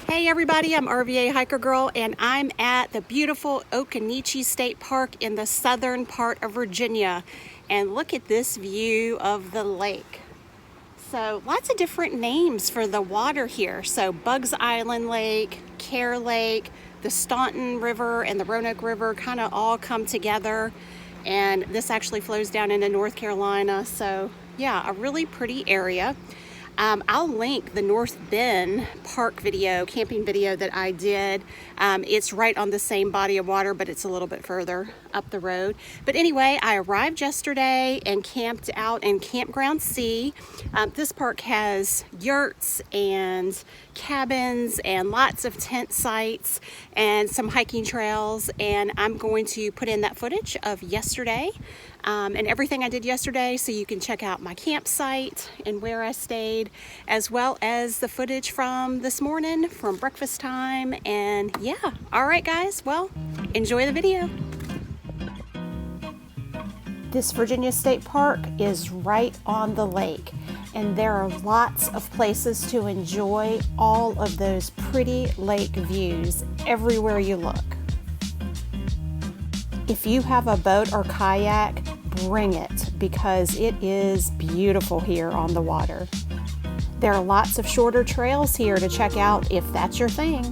Hey everybody, I'm RVA Hiker Girl and I'm at the beautiful Occoneechee State Park in the southern part of Virginia. And look at this view of the lake. So lots of different names for the water here. So Bugs Island Lake, Kerr Lake, the Staunton River and the Roanoke River kind of all come together. And this actually flows down into North Carolina. So yeah, a really pretty area. I'll link the North Bend Park video, camping video that I did. It's right on the same body of water, but it's a little bit further up the road. But anyway, I arrived yesterday and camped out in Campground C. This park has yurts and cabins and lots of tent sites and some hiking trails. And I'm going to put in that footage of yesterday and everything I did yesterday, so you can check out my campsite and where I stayed, as well as the footage from this morning, from breakfast time. And yeah, all right guys, well, enjoy the video. This Virginia State Park is right on the lake, and there are lots of places to enjoy all of those pretty lake views everywhere you look. If you have a boat or kayak, bring it, because it is beautiful here on the water. There are lots of shorter trails here to check out if that's your thing.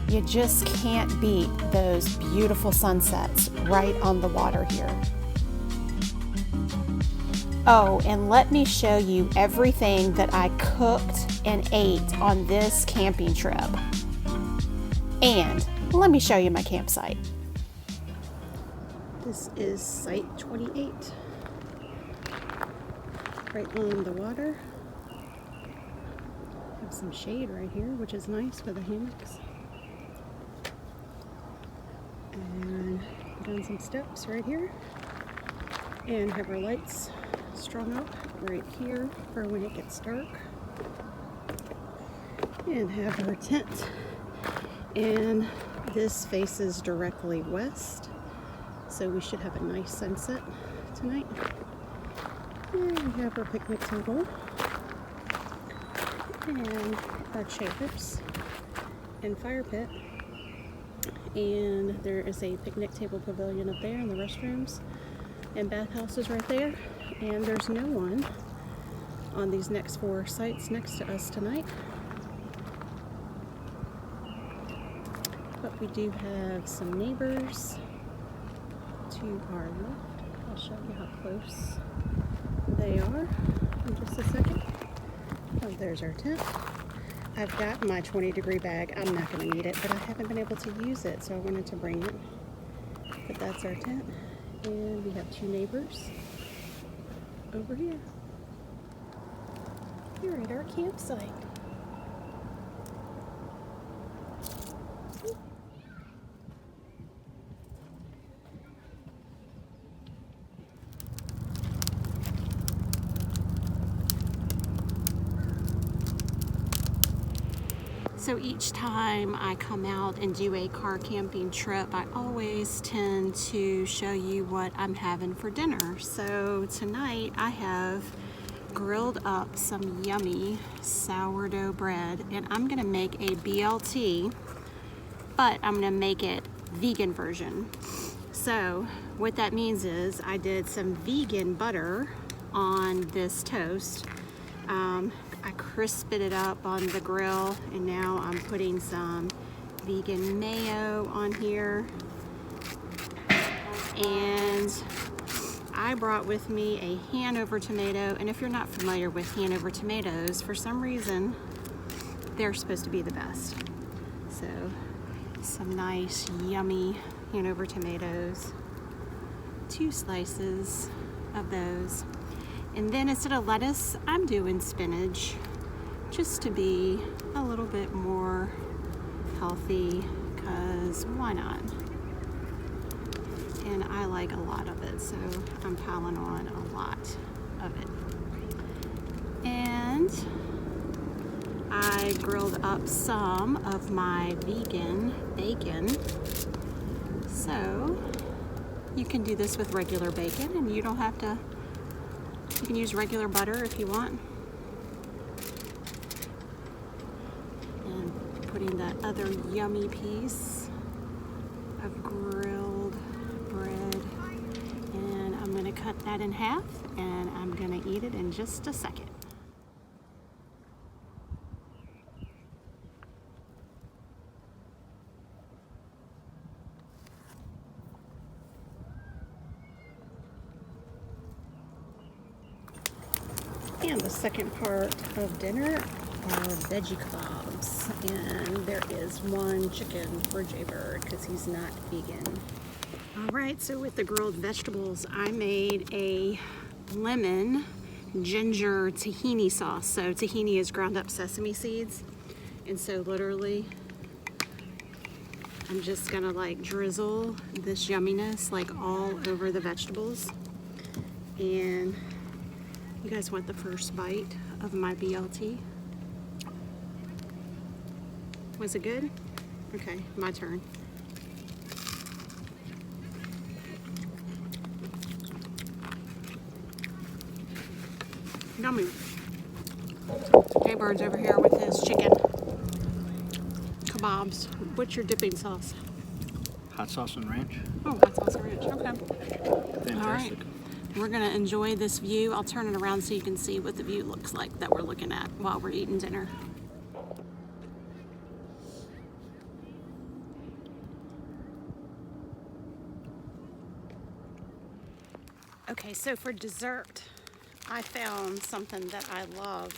You just can't beat those beautiful sunsets right on the water here. Oh, and let me show you everything that I cooked and ate on this camping trip. And let me show you my campsite. This is Site 28, right on the water. Have some shade right here, which is nice for the hammocks. And put on some steps right here, and have our lights strung up right here for when it gets dark, and have our tent. And this faces directly west, so we should have a nice sunset tonight. And we have our picnic table and our chairs and fire pit, and there is a picnic table pavilion up there, and the restrooms and bathhouses right there. And there's no one on these next 4 sites next to us tonight. But we do have some neighbors to our left. I'll show you how close they are in just a second. Oh, there's our tent. I've got my 20-degree bag. I'm not going to need it, but I haven't been able to use it, so I wanted to bring it. But that's our tent. And we have 2 neighbors over here. You're at our campsite. So each time I come out and do a car camping trip, I always tend to show you what I'm having for dinner. So tonight I have grilled up some yummy sourdough bread, and I'm gonna make a BLT, but I'm gonna make it vegan version. So what that means is I did some vegan butter on this toast. I crisped it up on the grill, and now I'm putting some vegan mayo on here. And I brought with me a Hanover tomato, and if you're not familiar with Hanover tomatoes, for some reason they're supposed to be the best. So some nice yummy Hanover tomatoes, 2 slices of those. And then instead of lettuce, I'm doing spinach, just to be a little bit more healthy, because why not? And I like a lot of it, so I'm piling on a lot of it. And I grilled up some of my vegan bacon. So You can do this with regular bacon, and you don't have to, you can use regular butter if you want. And putting that other yummy piece of grilled bread, and I'm gonna cut that in half, and I'm gonna eat it in just a second. And the second part of dinner are veggie kebabs, and there is one chicken for Jaybird because he's not vegan. All right, so with the grilled vegetables, I made a lemon ginger tahini sauce. So tahini is ground up sesame seeds, and so literally I'm just gonna like drizzle this yumminess like all over the vegetables. And you guys want the first bite of my BLT? Was it good? Okay, my turn. Yummy. Jaybird's over here with his chicken kebabs. What's your dipping sauce? Hot sauce and ranch. Oh, hot sauce and ranch. Okay. Fantastic. All right. We're gonna enjoy this view. I'll turn it around so you can see what the view looks like that we're looking at while we're eating dinner. Okay, so for dessert, I found something that I love,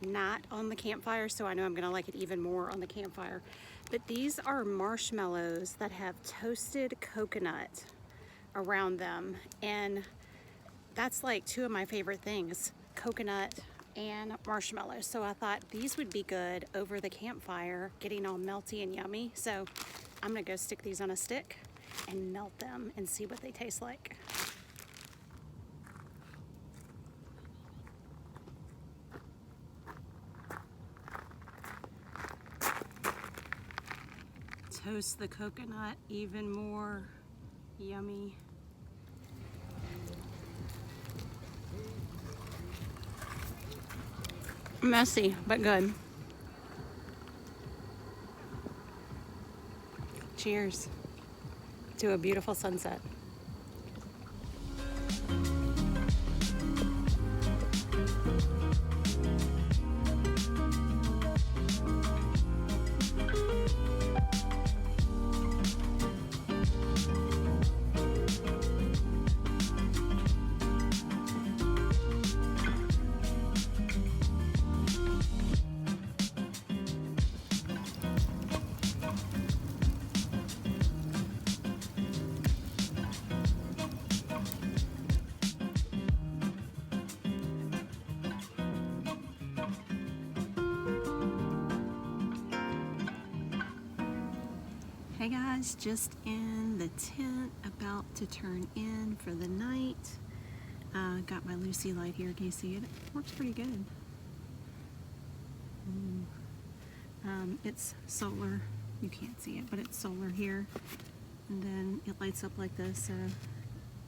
not on the campfire, so I know I'm gonna like it even more on the campfire. But these are marshmallows that have toasted coconut around them, and that's like two of my favorite things, coconut and marshmallows. So I thought these would be good over the campfire, getting all melty and yummy. So I'm gonna go stick these on a stick and melt them and see what they taste like. Toast the coconut even more yummy. Messy, but good. Cheers to a beautiful sunset. Hey guys, just in the tent, about to turn in for the night. Got my Lucy light here. Can you see it? It works pretty good. It's solar. You can't see it, but it's solar here. And then it lights up like this.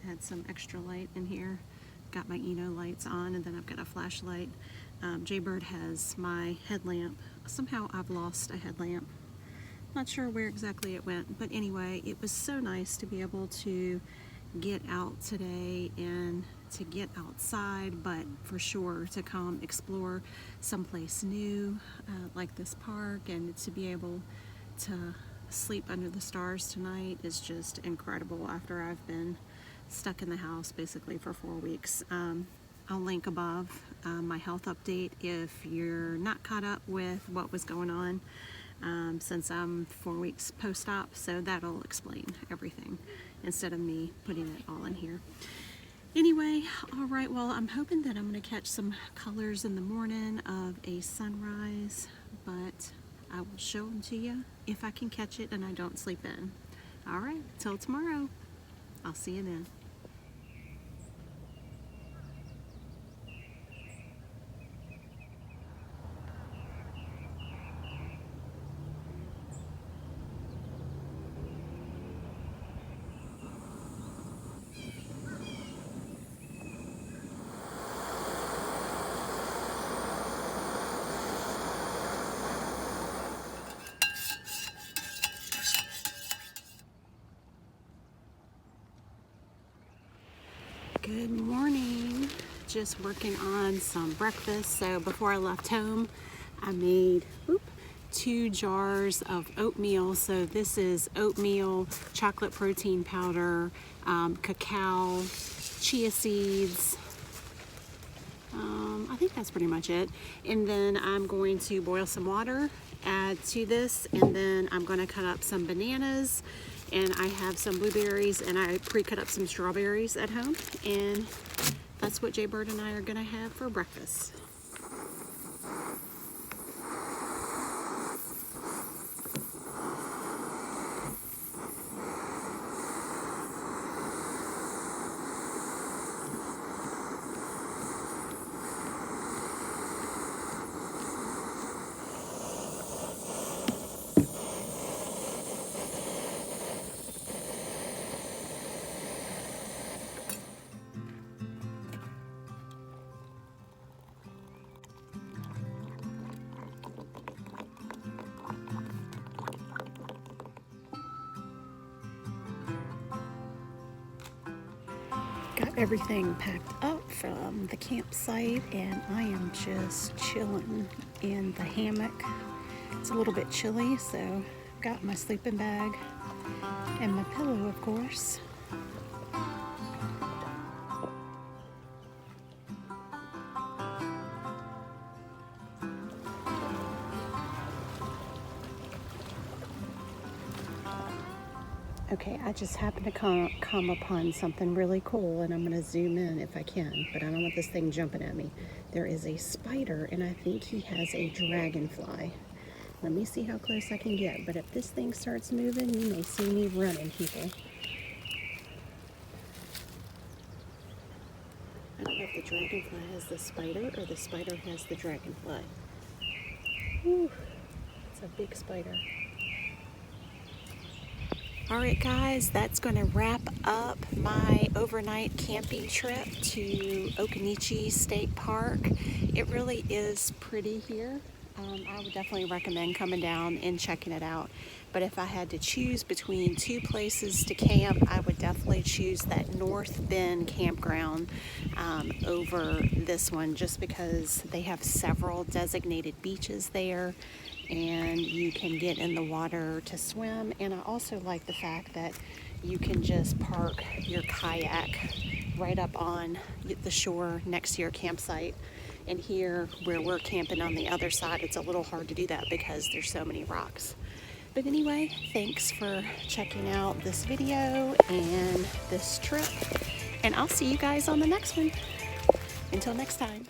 Had some extra light in here. Got my Eno lights on, and then I've got a flashlight. Jaybird has my headlamp. Somehow I've lost a headlamp. Not sure where exactly it went, but anyway, it was so nice to be able to get out today and to get outside, but for sure to come explore someplace new like this park, and to be able to sleep under the stars tonight is just incredible after I've been stuck in the house basically for 4 weeks. I'll link above my health update if you're not caught up with what was going on. Since I'm 4 weeks post-op, so that'll explain everything instead of me putting it all in here. Anyway, all right, well, I'm hoping that I'm going to catch some colors in the morning of a sunrise, but I will show them to you if I can catch it and I don't sleep in. All right, till tomorrow. I'll see you then. Good morning. Just working on some breakfast. So before I left home, I made 2 jars of oatmeal. So this is oatmeal, chocolate protein powder, cacao, chia seeds. I think that's pretty much it. And then I'm going to boil some water, add to this, and then I'm going to cut up some bananas, and I have some blueberries, and I pre-cut up some strawberries at home, and that's what Jay Bird and I are going to have for breakfast. Got everything packed up from the campsite, and I am just chilling in the hammock. It's a little bit chilly, so got my sleeping bag and my pillow, of course. Okay, I just happened to come upon something really cool, and I'm going to zoom in if I can, but I don't want this thing jumping at me. There is a spider, and I think he has a dragonfly. Let me see how close I can get, but if this thing starts moving, you may see me running, people. I don't know if the dragonfly has the spider or the spider has the dragonfly. Whew, it's a big spider. Alright guys, that's going to wrap up my overnight camping trip to Occoneechee State Park. It really is pretty here. I would definitely recommend coming down and checking it out. But if I had to choose between 2 places to camp, I would definitely choose that North Bend campground over this one, just because they have several designated beaches there, and you can get in the water to swim. And I also like the fact that you can just park your kayak right up on the shore next to your campsite. And here where we're camping on the other side, it's a little hard to do that because there's so many rocks. But anyway, thanks for checking out this video and this trip, and I'll see you guys on the next one. Until next time.